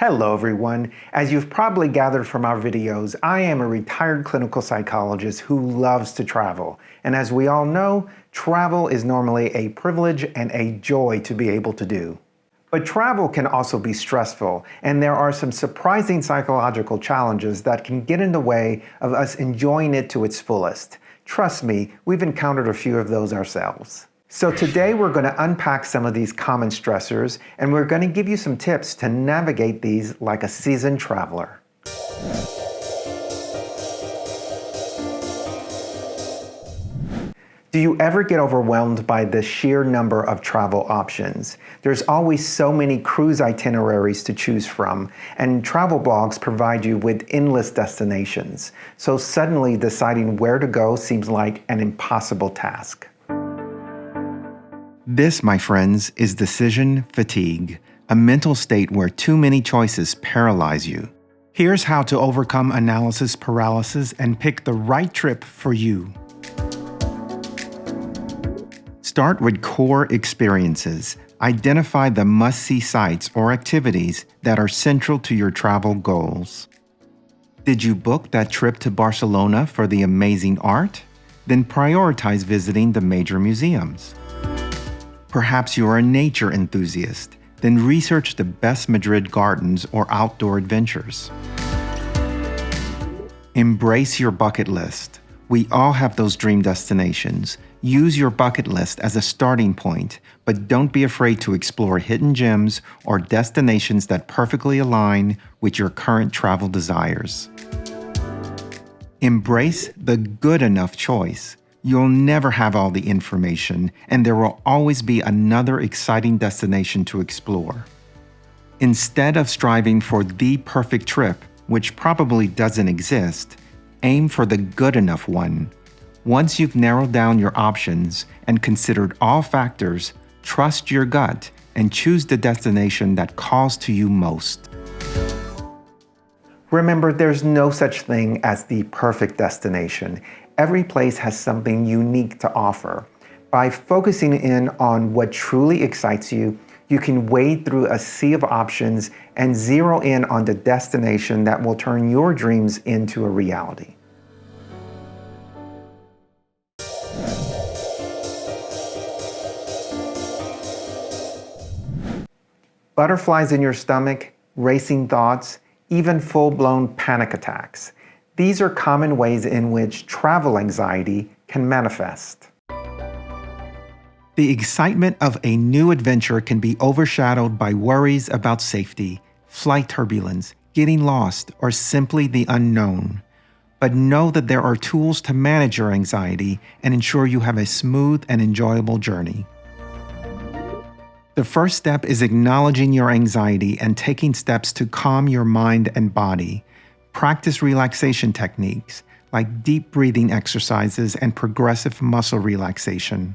Hello everyone. As you've probably gathered from our videos, I am a retired clinical psychologist who loves to travel. And as we all know, travel is normally a privilege and a joy to be able to do. But travel can also be stressful, and there are some surprising psychological challenges that can get in the way of us enjoying it to its fullest. Trust me, we've encountered a few of those ourselves. So today we're going to unpack some of these common stressors, and we're going to give you some tips to navigate these like a seasoned traveler. Do you ever get overwhelmed by the sheer number of travel options? There's always so many cruise itineraries to choose from, and travel blogs provide you with endless destinations. So suddenly deciding where to go seems like an impossible task. This, my friends, is decision fatigue, a mental state where too many choices paralyze you. Here's how to overcome analysis paralysis and pick the right trip for you. Start with core experiences. Identify the must-see sites or activities that are central to your travel goals. Did you book that trip to Barcelona for the amazing art? Then prioritize visiting the major museums. Perhaps you are a nature enthusiast, then research the best Madrid gardens or outdoor adventures. Embrace your bucket list. We all have those dream destinations. Use your bucket list as a starting point, but don't be afraid to explore hidden gems or destinations that perfectly align with your current travel desires. Embrace the good enough choice. You'll never have all the information, and there will always be another exciting destination to explore. Instead of striving for the perfect trip, which probably doesn't exist, aim for the good enough one. Once you've narrowed down your options and considered all factors, trust your gut and choose the destination that calls to you most. Remember, there's no such thing as the perfect destination. Every place has something unique to offer. By focusing in on what truly excites you, you can wade through a sea of options and zero in on the destination that will turn your dreams into a reality. Butterflies in your stomach, racing thoughts, even full-blown panic attacks. These are common ways in which travel anxiety can manifest. The excitement of a new adventure can be overshadowed by worries about safety, flight turbulence, getting lost, or simply the unknown. But know that there are tools to manage your anxiety and ensure you have a smooth and enjoyable journey. The first step is acknowledging your anxiety and taking steps to calm your mind and body. Practice relaxation techniques like deep breathing exercises and progressive muscle relaxation.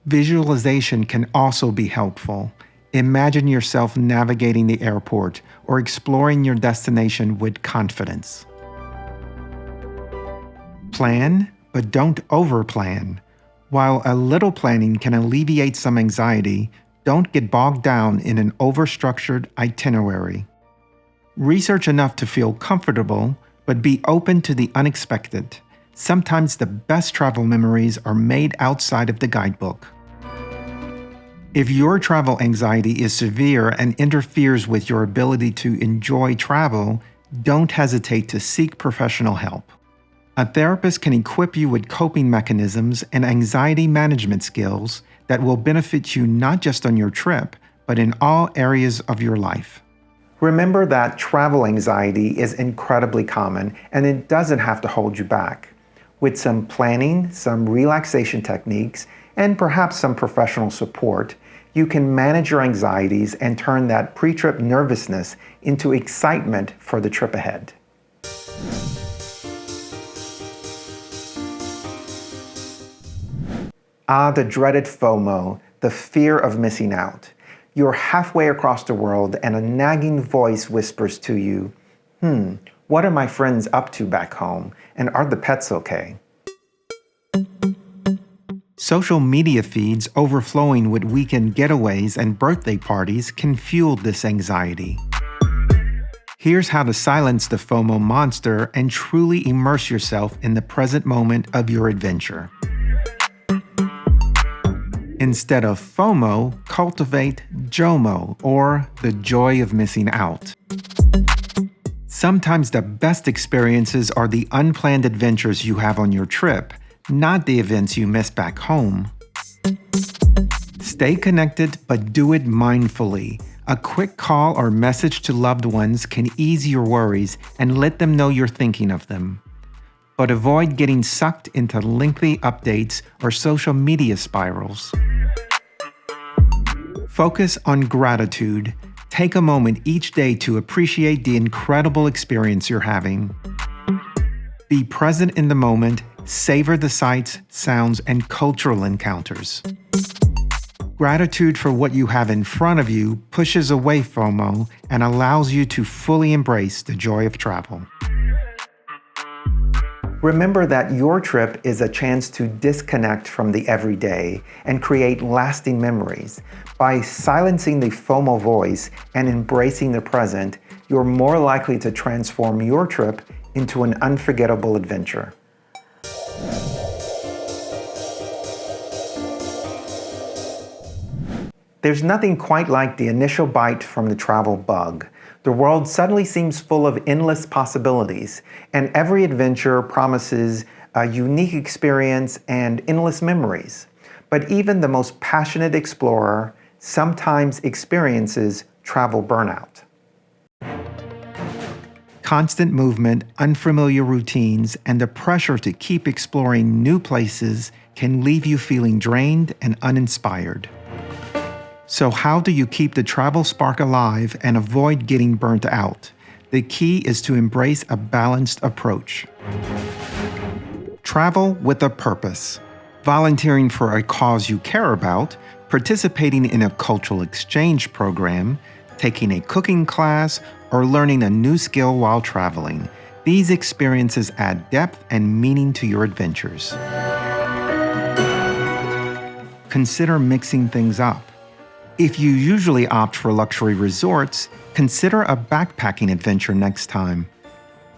Visualization can also be helpful. Imagine yourself navigating the airport or exploring your destination with confidence. Plan, but don't overplan. While a little planning can alleviate some anxiety, don't get bogged down in an overstructured itinerary. Research enough to feel comfortable, but be open to the unexpected. Sometimes the best travel memories are made outside of the guidebook. If your travel anxiety is severe and interferes with your ability to enjoy travel, don't hesitate to seek professional help. A therapist can equip you with coping mechanisms and anxiety management skills that will benefit you not just on your trip, but in all areas of your life. Remember that travel anxiety is incredibly common, and it doesn't have to hold you back. With some planning, some relaxation techniques, and perhaps some professional support, you can manage your anxieties and turn that pre-trip nervousness into excitement for the trip ahead. The dreaded FOMO, the fear of missing out. You're halfway across the world and a nagging voice whispers to you, what are my friends up to back home? And are the pets okay? Social media feeds overflowing with weekend getaways and birthday parties can fuel this anxiety. Here's how to silence the FOMO monster and truly immerse yourself in the present moment of your adventure. Instead of FOMO, cultivate JOMO, or the joy of missing out. Sometimes the best experiences are the unplanned adventures you have on your trip, not the events you miss back home. Stay connected, but do it mindfully. A quick call or message to loved ones can ease your worries and let them know you're thinking of them. But avoid getting sucked into lengthy updates or social media spirals. Focus on gratitude. Take a moment each day to appreciate the incredible experience you're having. Be present in the moment, savor the sights, sounds, and cultural encounters. Gratitude for what you have in front of you pushes away FOMO and allows you to fully embrace the joy of travel. Remember that your trip is a chance to disconnect from the everyday and create lasting memories. By silencing the FOMO voice and embracing the present, you're more likely to transform your trip into an unforgettable adventure. There's nothing quite like the initial bite from the travel bug. The world suddenly seems full of endless possibilities, and every adventure promises a unique experience and endless memories. But even the most passionate explorer sometimes experiences travel burnout. Constant movement, unfamiliar routines, and the pressure to keep exploring new places can leave you feeling drained and uninspired. So how do you keep the travel spark alive and avoid getting burnt out? The key is to embrace a balanced approach. Travel with a purpose. Volunteering for a cause you care about, participating in a cultural exchange program, taking a cooking class, or learning a new skill while traveling. These experiences add depth and meaning to your adventures. Consider mixing things up. If you usually opt for luxury resorts, consider a backpacking adventure next time.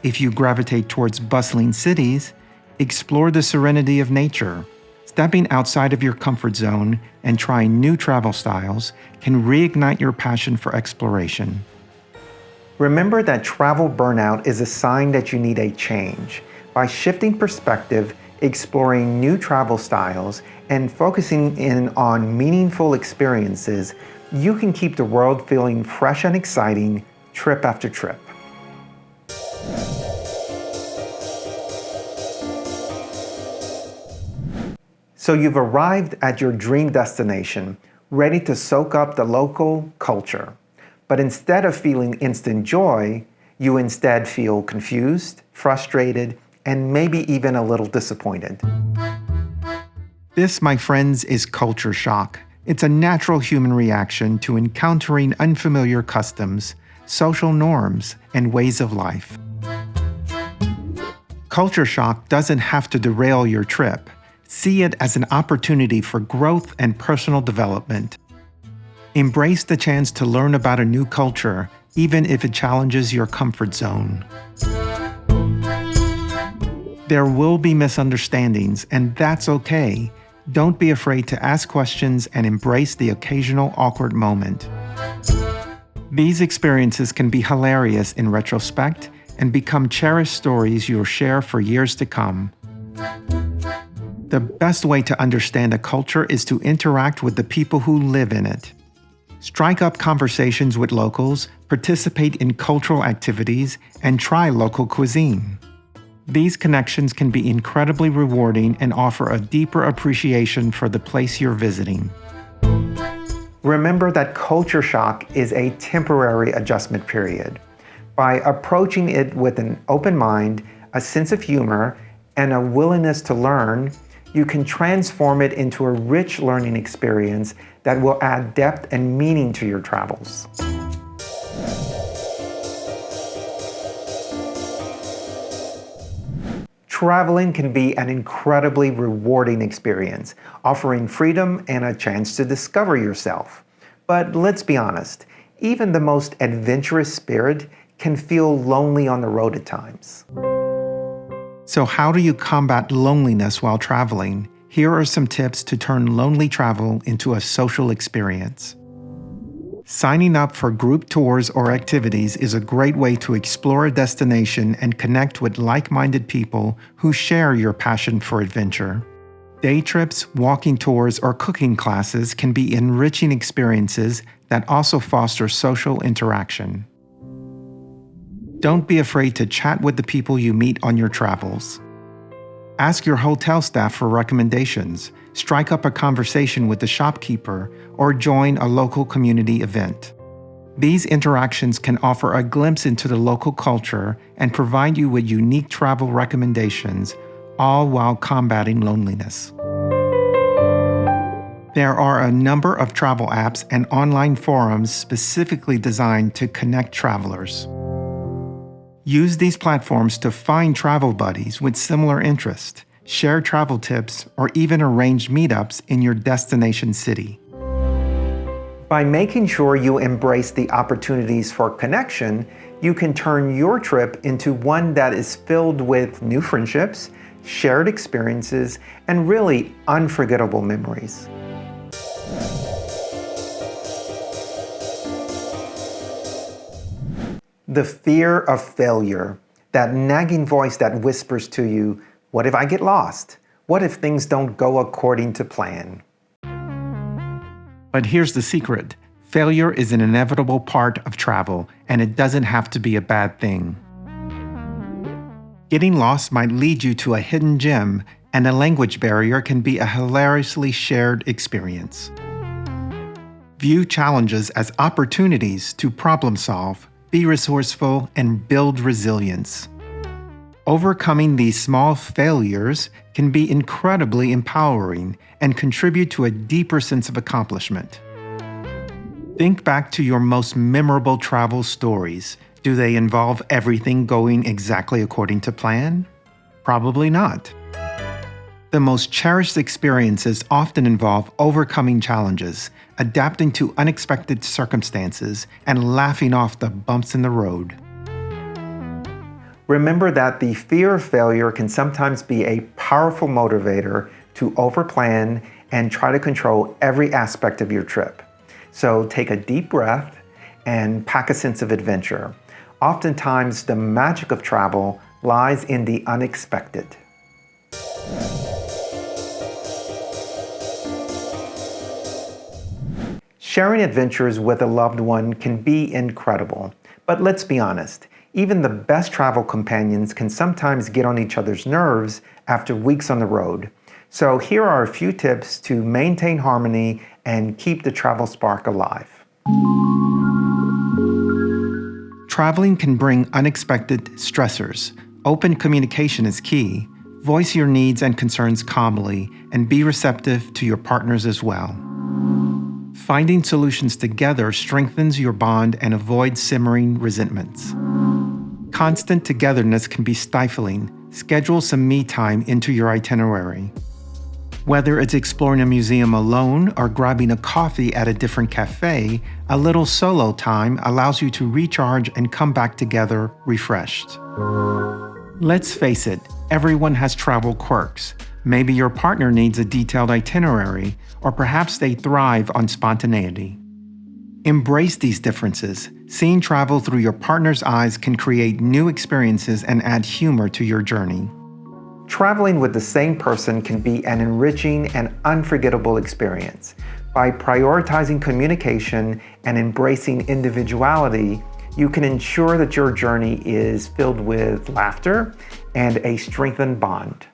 If you gravitate towards bustling cities, explore the serenity of nature. Stepping outside of your comfort zone and trying new travel styles can reignite your passion for exploration. Remember that travel burnout is a sign that you need a change. By shifting perspective, exploring new travel styles, and focusing in on meaningful experiences, you can keep the world feeling fresh and exciting trip after trip. So you've arrived at your dream destination, ready to soak up the local culture. But instead of feeling instant joy, you instead feel confused, frustrated, and maybe even a little disappointed. This, my friends, is culture shock. It's a natural human reaction to encountering unfamiliar customs, social norms, and ways of life. Culture shock doesn't have to derail your trip. See it as an opportunity for growth and personal development. Embrace the chance to learn about a new culture, even if it challenges your comfort zone. There will be misunderstandings, and that's okay. Don't be afraid to ask questions and embrace the occasional awkward moment. These experiences can be hilarious in retrospect and become cherished stories you'll share for years to come. The best way to understand a culture is to interact with the people who live in it. Strike up conversations with locals, participate in cultural activities, and try local cuisine. These connections can be incredibly rewarding and offer a deeper appreciation for the place you're visiting. Remember that culture shock is a temporary adjustment period. By approaching it with an open mind, a sense of humor, and a willingness to learn, you can transform it into a rich learning experience that will add depth and meaning to your travels. Traveling can be an incredibly rewarding experience, offering freedom and a chance to discover yourself. But let's be honest, even the most adventurous spirit can feel lonely on the road at times. So how do you combat loneliness while traveling? Here are some tips to turn lonely travel into a social experience. Signing up for group tours or activities is a great way to explore a destination and connect with like-minded people who share your passion for adventure. Day trips, walking tours, or cooking classes can be enriching experiences that also foster social interaction. Don't be afraid to chat with the people you meet on your travels. Ask your hotel staff for recommendations, strike up a conversation with the shopkeeper, or join a local community event. These interactions can offer a glimpse into the local culture and provide you with unique travel recommendations, all while combating loneliness. There are a number of travel apps and online forums specifically designed to connect travelers. Use these platforms to find travel buddies with similar interests, share travel tips, or even arrange meetups in your destination city. By making sure you embrace the opportunities for connection, you can turn your trip into one that is filled with new friendships, shared experiences, and really unforgettable memories. The fear of failure, that nagging voice that whispers to you, what if I get lost? What if things don't go according to plan? But here's the secret. Failure is an inevitable part of travel, and it doesn't have to be a bad thing. Getting lost might lead you to a hidden gem, and a language barrier can be a hilariously shared experience. View challenges as opportunities to problem solve, be resourceful, and build resilience. Overcoming these small failures can be incredibly empowering and contribute to a deeper sense of accomplishment. Think back to your most memorable travel stories. Do they involve everything going exactly according to plan? Probably not. The most cherished experiences often involve overcoming challenges, adapting to unexpected circumstances, and laughing off the bumps in the road. Remember that the fear of failure can sometimes be a powerful motivator to overplan and try to control every aspect of your trip. So take a deep breath and pack a sense of adventure. Oftentimes, the magic of travel lies in the unexpected. Sharing adventures with a loved one can be incredible, but let's be honest, even the best travel companions can sometimes get on each other's nerves after weeks on the road. So here are a few tips to maintain harmony and keep the travel spark alive. Traveling can bring unexpected stressors. Open communication is key. Voice your needs and concerns calmly, and be receptive to your partners as well. Finding solutions together strengthens your bond and avoids simmering resentments. Constant togetherness can be stifling. Schedule some me time into your itinerary. Whether it's exploring a museum alone or grabbing a coffee at a different cafe, a little solo time allows you to recharge and come back together refreshed. Let's face it, everyone has travel quirks. Maybe your partner needs a detailed itinerary, or perhaps they thrive on spontaneity. Embrace these differences. Seeing travel through your partner's eyes can create new experiences and add humor to your journey. Traveling with the same person can be an enriching and unforgettable experience. By prioritizing communication and embracing individuality, you can ensure that your journey is filled with laughter and a strengthened bond.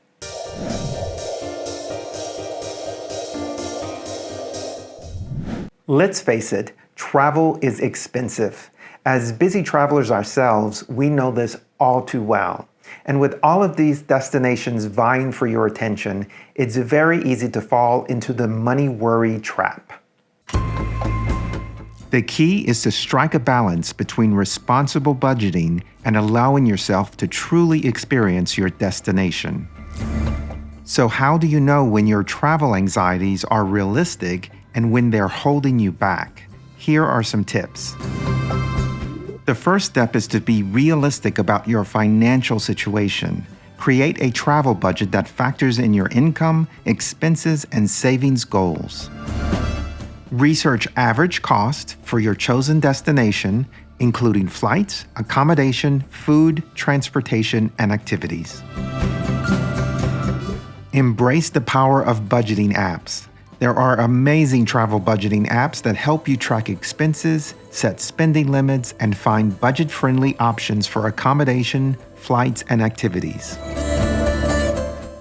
Let's face it, travel is expensive. As busy travelers ourselves, we know this all too well. And with all of these destinations vying for your attention, it's very easy to fall into the money worry trap. The key is to strike a balance between responsible budgeting and allowing yourself to truly experience your destination. So how do you know when your travel anxieties are realistic and when they're holding you back? Here are some tips. The first step is to be realistic about your financial situation. Create a travel budget that factors in your income, expenses, and savings goals. Research average cost for your chosen destination, including flights, accommodation, food, transportation, and activities. Embrace the power of budgeting apps. There are amazing travel budgeting apps that help you track expenses, set spending limits, and find budget-friendly options for accommodation, flights, and activities.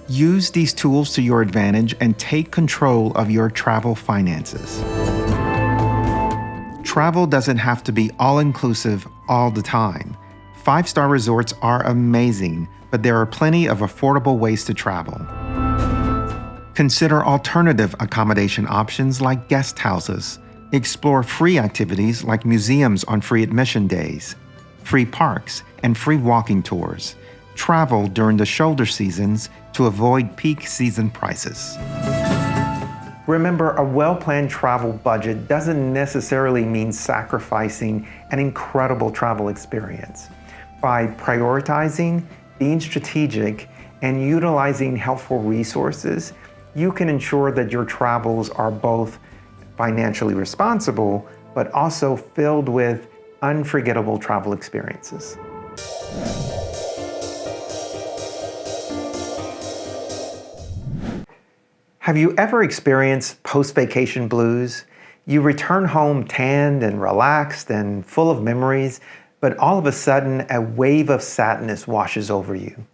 Use these tools to your advantage and take control of your travel finances. Travel doesn't have to be all-inclusive all the time. 5-star resorts are amazing, but there are plenty of affordable ways to travel. Consider alternative accommodation options like guest houses. Explore free activities like museums on free admission days, free parks, and free walking tours. Travel during the shoulder seasons to avoid peak season prices. Remember, a well-planned travel budget doesn't necessarily mean sacrificing an incredible travel experience. By prioritizing, being strategic, and utilizing helpful resources, you can ensure that your travels are both financially responsible, but also filled with unforgettable travel experiences. Have you ever experienced post-vacation blues? You return home tanned and relaxed and full of memories, but all of a sudden a wave of sadness washes over you.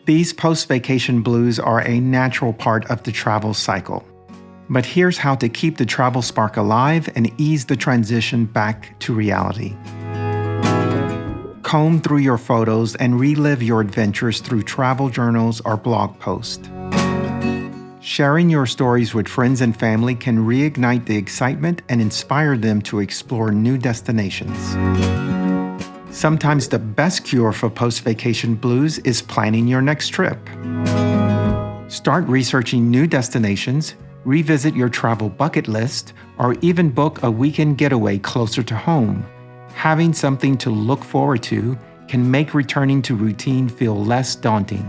These post-vacation blues are a natural part of the travel cycle. But here's how to keep the travel spark alive and ease the transition back to reality. Comb through your photos and relive your adventures through travel journals or blog posts. Sharing your stories with friends and family can reignite the excitement and inspire them to explore new destinations. Sometimes the best cure for post-vacation blues is planning your next trip. Start researching new destinations, revisit your travel bucket list, or even book a weekend getaway closer to home. Having something to look forward to can make returning to routine feel less daunting.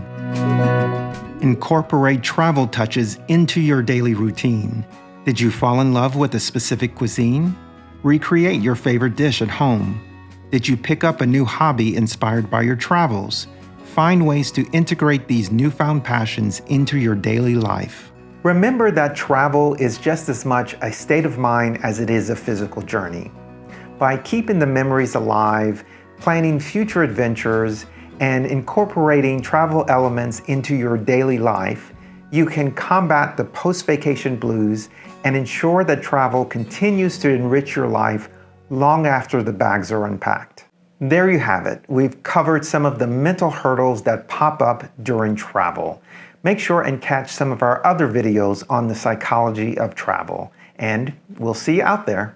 Incorporate travel touches into your daily routine. Did you fall in love with a specific cuisine? Recreate your favorite dish at home. Did you pick up a new hobby inspired by your travels? Find ways to integrate these newfound passions into your daily life. Remember that travel is just as much a state of mind as it is a physical journey. By keeping the memories alive, planning future adventures, and incorporating travel elements into your daily life, you can combat the post-vacation blues and ensure that travel continues to enrich your life long after the bags are unpacked. There you have it. We've covered some of the mental hurdles that pop up during travel. Make sure and catch some of our other videos on the psychology of travel, and we'll see you out there.